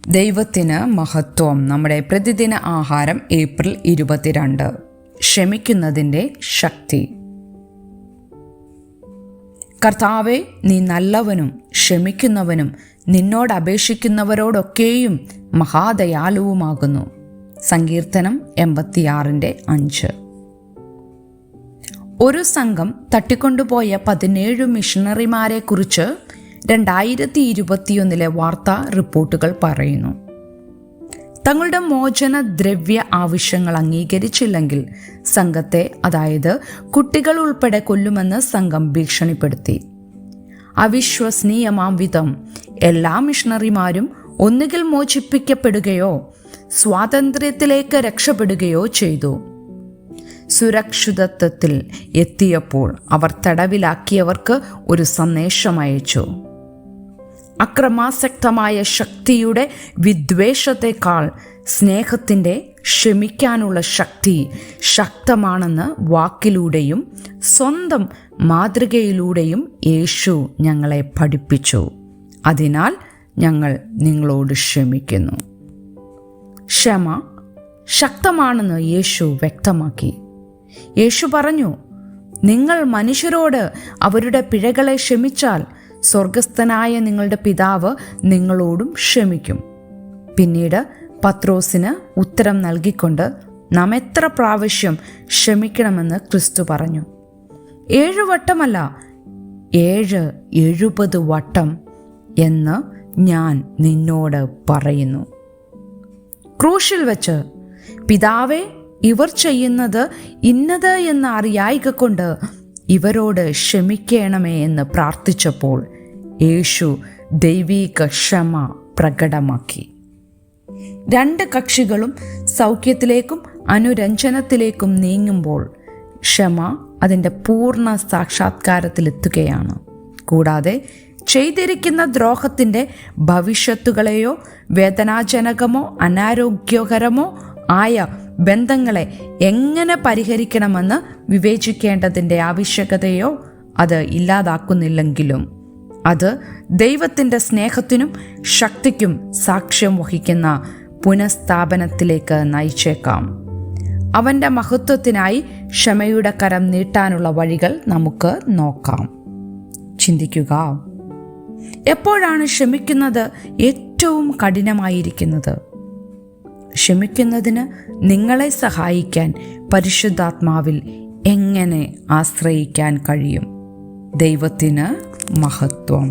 ദൈവത്തിന് മഹത്വം. നമ്മുടെ പ്രതിദിന ആഹാരം ഏപ്രിൽ 22. ക്ഷമിക്കുന്നതിൻ്റെ ശക്തി. കർത്താവേ, നീ നല്ലവനും ക്ഷമിക്കുന്നവനും നിന്നോട് അപേക്ഷിക്കുന്നവരോടൊക്കെയും മഹാദയാലുവുമാകുന്നു. സങ്കീർത്തനം 86:5. ഒരു സംഘം തട്ടിക്കൊണ്ടുപോയ 17 മിഷണറിമാരെ കുറിച്ച് 2021 വാർത്താ റിപ്പോർട്ടുകൾ പറയുന്നു. തങ്ങളുടെ മോചന ദ്രവ്യ ആവശ്യങ്ങൾ അംഗീകരിച്ചില്ലെങ്കിൽ സംഘത്തെ, അതായത് കുട്ടികൾ ഉൾപ്പെടെ കൊല്ലുമെന്ന് സംഘം ഭീഷണിപ്പെടുത്തി. അവിശ്വസനീയമാം വിധം എല്ലാ മിഷണറിമാരും ഒന്നുകിൽ മോചിപ്പിക്കപ്പെടുകയോ സ്വാതന്ത്ര്യത്തിലേക്ക് രക്ഷപ്പെടുകയോ ചെയ്തു. സുരക്ഷിതത്വത്തിൽ എത്തിയപ്പോൾ അവർ തടവിലാക്കിയവർക്ക് ഒരു സന്ദേശം അയച്ചു. അക്രമാസക്തമായ ശക്തിയുടെ വിദ്വേഷത്തെക്കാൾ സ്നേഹത്തിൻ്റെ, ക്ഷമിക്കാനുള്ള ശക്തി ശക്തമാണെന്ന് വാക്കിലൂടെയും സ്വന്തം മാതൃകയിലൂടെയും യേശു ഞങ്ങളെ പഠിപ്പിച്ചു. അതിനാൽ ഞങ്ങൾ നിങ്ങളോട് ക്ഷമിക്കുന്നു. ക്ഷമ ശക്തമാണെന്ന് യേശു വ്യക്തമാക്കി. യേശു പറഞ്ഞു, നിങ്ങൾ മനുഷ്യരോട് അവരുടെ പിഴകളെ ക്ഷമിച്ചാൽ സ്വർഗസ്ഥനായ നിങ്ങളുടെ പിതാവ് നിങ്ങളോടും ക്ഷമിക്കും. പിന്നീട് പത്രോസിന് ഉത്തരം നൽകിക്കൊണ്ട് നാം എത്ര പ്രാവശ്യം ക്ഷമിക്കണമെന്ന് ക്രിസ്തു പറഞ്ഞു. 7 വട്ടമല്ല, 70 വട്ടം എന്ന് ഞാൻ നിന്നോട് പറയുന്നു. ക്രൂശിൽ വെച്ച് പിതാവേ, ഇവർ ചെയ്യുന്നത് ഇന്നത് എന്ന് അറിയായിക കൊണ്ട് ഇവരോട് ക്ഷമിക്കണമേ എന്ന് പ്രാർത്ഥിച്ചപ്പോൾ യേശു ദൈവീക ക്ഷമ പ്രകടമാക്കി. 2 കക്ഷികളും സൗഖ്യത്തിലേക്കും അനുരഞ്ജനത്തിലേക്കും നീങ്ങുമ്പോൾ ക്ഷമ അതിൻ്റെ പൂർണ്ണ സാക്ഷാത്കാരത്തിലെത്തുകയാണ്. കൂടാതെ ചെയ്തിരിക്കുന്ന ദ്രോഹത്തിൻ്റെ ഭവിഷ്യത്തുകളെയോ വേദനാജനകമോ അനാരോഗ്യകരമോ ആയ ബന്ധങ്ങളെ എങ്ങനെ പരിഹരിക്കണമെന്ന് വിവേചിക്കേണ്ടതിൻ്റെ ആവശ്യകതയോ അത് ഇല്ലാതാക്കുന്നില്ലെങ്കിലും അത് ദൈവത്തിൻ്റെ സ്നേഹത്തിനും ശക്തിക്കും സാക്ഷ്യം വഹിക്കുന്ന പുനഃസ്ഥാപനത്തിലേക്ക് നയിച്ചേക്കാം. അവൻ്റെ മഹത്വത്തിനായി ക്ഷമയുടെ കരം നീട്ടാനുള്ള വഴികൾ നമുക്ക് നോക്കാം. ചിന്തിക്കുക, എപ്പോഴാണ് ക്ഷമിക്കുന്നത് ഏറ്റവും കഠിനമായിരിക്കുന്നത്? ക്ഷമിക്കുന്നതിന് നിങ്ങളെ സഹായിക്കാൻ പരിശുദ്ധാത്മാവിൽ എങ്ങനെ ആശ്രയിക്കാൻ കഴിയും? ദൈവത്തിന് മഹത്വം.